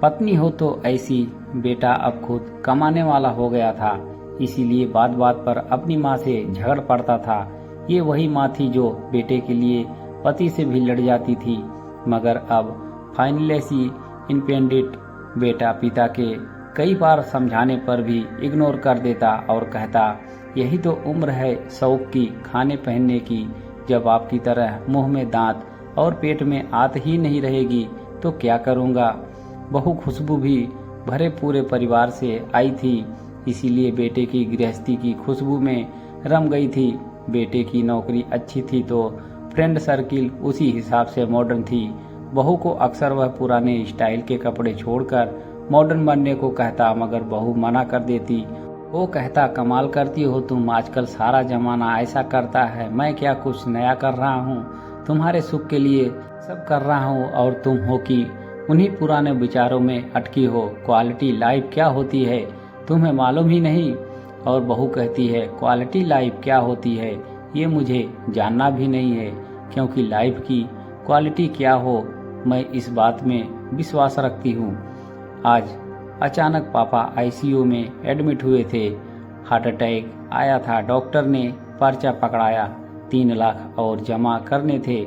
पत्नी हो तो ऐसी, बेटा अब खुद कमाने वाला हो गया था, इसीलिए बात बात पर अपनी माँ से झगड़ पड़ता था। ये वही माँ थी जो बेटे के लिए पति से भी लड़ जाती थी, मगर अब फाइनलेसी इंडिपेंडेंट बेटा पिता के कई बार समझाने पर भी इग्नोर कर देता और कहता, यही तो उम्र है शौक की, खाने पहनने की, जब आपकी तरह मुंह में दांत और पेट में आत ही नहीं रहेगी तो क्या करूँगा। बहू खुशबू भी भरे पूरे परिवार से आई थी, इसीलिए बेटे की गृहस्थी की खुशबू में रम गई थी। बेटे की नौकरी अच्छी थी तो फ्रेंड सर्किल उसी हिसाब से मॉडर्न थी। बहू को अक्सर वह पुराने स्टाइल के कपड़े छोड़कर मॉडर्न बनने को कहता, मगर बहू मना कर देती। वो कहता, कमाल करती हो तुम, आजकल सारा जमाना ऐसा करता है, मैं क्या कुछ नया कर रहा हूँ, तुम्हारे सुख के लिए सब कर रहा हूँ और तुम हो कि उन्हीं पुराने विचारों में अटकी हो। क्वालिटी लाइफ क्या होती है तुम्हें मालूम ही नहीं। और बहू कहती है, क्वालिटी लाइफ क्या होती है ये मुझे जानना भी नहीं है, क्योंकि लाइफ की क्वालिटी क्या हो मैं इस बात में विश्वास रखती हूँ। आज अचानक पापा आईसीयू में एडमिट हुए थे। हार्ट अटैक आया था। डॉक्टर ने पर्चा पकड़ाया, 3 लाख और जमा करने थे।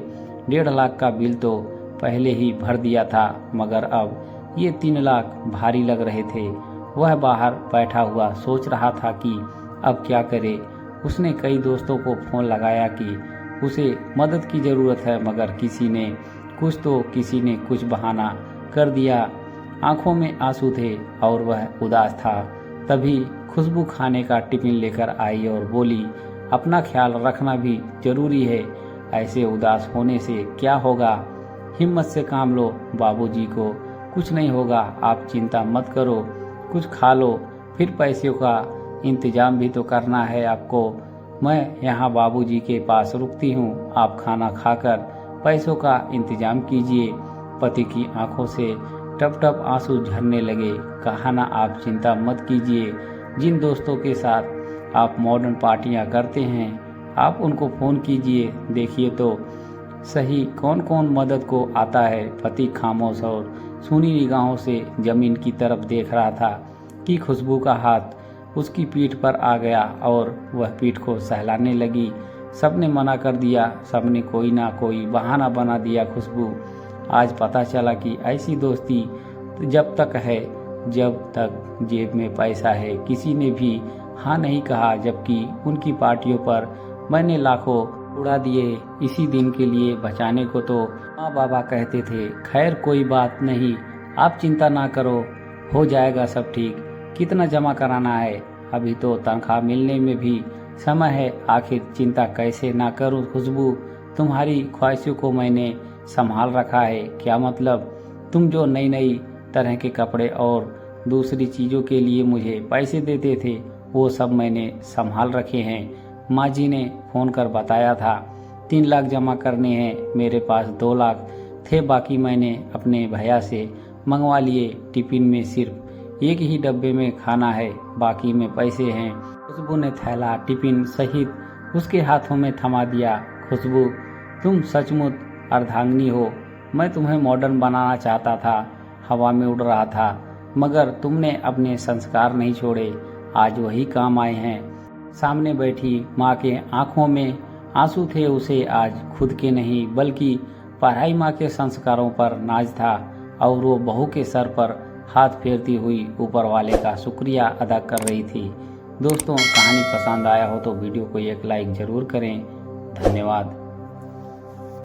1.5 लाख का बिल तो पहले ही भर दिया था, मगर अब ये 3 लाख भारी लग रहे थे। वह बाहर बैठा हुआ सोच रहा था कि अब क्या करे। उसने कई दोस्तों को फोन लगाया कि उसे मदद की ज़रूरत है, मगर किसी ने कुछ बहाना कर दिया। आंखों में आंसू थे और वह उदास था। तभी खुशबू खाने का टिफिन लेकर आई और बोली, अपना ख्याल रखना भी जरूरी है, ऐसे उदास होने से क्या होगा, हिम्मत से काम लो, बाबूजी को कुछ नहीं होगा, आप चिंता मत करो, कुछ खा लो, फिर पैसों का इंतजाम भी तो करना है आपको। मैं यहाँ बाबूजी के पास रुकती हूँ, आप खाना खाकर पैसों का इंतजाम कीजिए। पति की आंखों से टप टप आंसू झरने लगे। कहा ना, आप चिंता मत कीजिए, जिन दोस्तों के साथ आप मॉडर्न पार्टियां करते हैं आप उनको फ़ोन कीजिए, देखिए तो सही कौन कौन मदद को आता है। पति खामोश और सूनी निगाहों से जमीन की तरफ देख रहा था कि खुशबू का हाथ उसकी पीठ पर आ गया और वह पीठ को सहलाने लगी। सबने मना कर दिया, सबने कोई ना कोई बहाना बना दिया। खुशबू, आज पता चला कि ऐसी दोस्ती जब तक है जब तक जेब में पैसा है। किसी ने भी हाँ नहीं कहा, जबकि उनकी पार्टियों पर मैंने लाखों उड़ा दिए। इसी दिन के लिए बचाने को तो माँ बाबा कहते थे। खैर कोई बात नहीं, आप चिंता ना करो, हो जाएगा सब ठीक। कितना जमा कराना है? अभी तो तनख्वाह मिलने में भी समय है। आखिर चिंता कैसे ना करूं खुशबू, तुम्हारी ख्वाहिशों को मैंने संभाल रखा है। क्या मतलब? तुम जो नई नई तरह के कपड़े और दूसरी चीज़ों के लिए मुझे पैसे देते थे वो सब मैंने संभाल रखे हैं। माँ जी ने फ़ोन कर बताया था 3 लाख जमा करने हैं। मेरे पास 2 लाख थे, बाकी मैंने अपने भैया से मंगवा लिए। टिफिन में सिर्फ एक ही डब्बे में खाना है, बाकी में पैसे हैं। खुशबू ने थैला टिफिन सहित उसके हाथों में थमा दिया। खुशबू, तुम सचमुच अर्धांगिनी हो। मैं तुम्हें मॉडर्न बनाना चाहता था, हवा में उड़ रहा था, मगर तुमने अपने संस्कार नहीं छोड़े। आज वही काम आए हैं। सामने बैठी माँ के आंखों में आंसू थे। उसे आज खुद के नहीं बल्कि पढ़ाई माँ के संस्कारों पर नाज था और वो बहू के सर पर हाथ फेरती हुई ऊपर वाले का शुक्रिया अदा कर रही थी। दोस्तों, कहानी पसंद आया हो तो वीडियो को एक लाइक ज़रूर करें। धन्यवाद।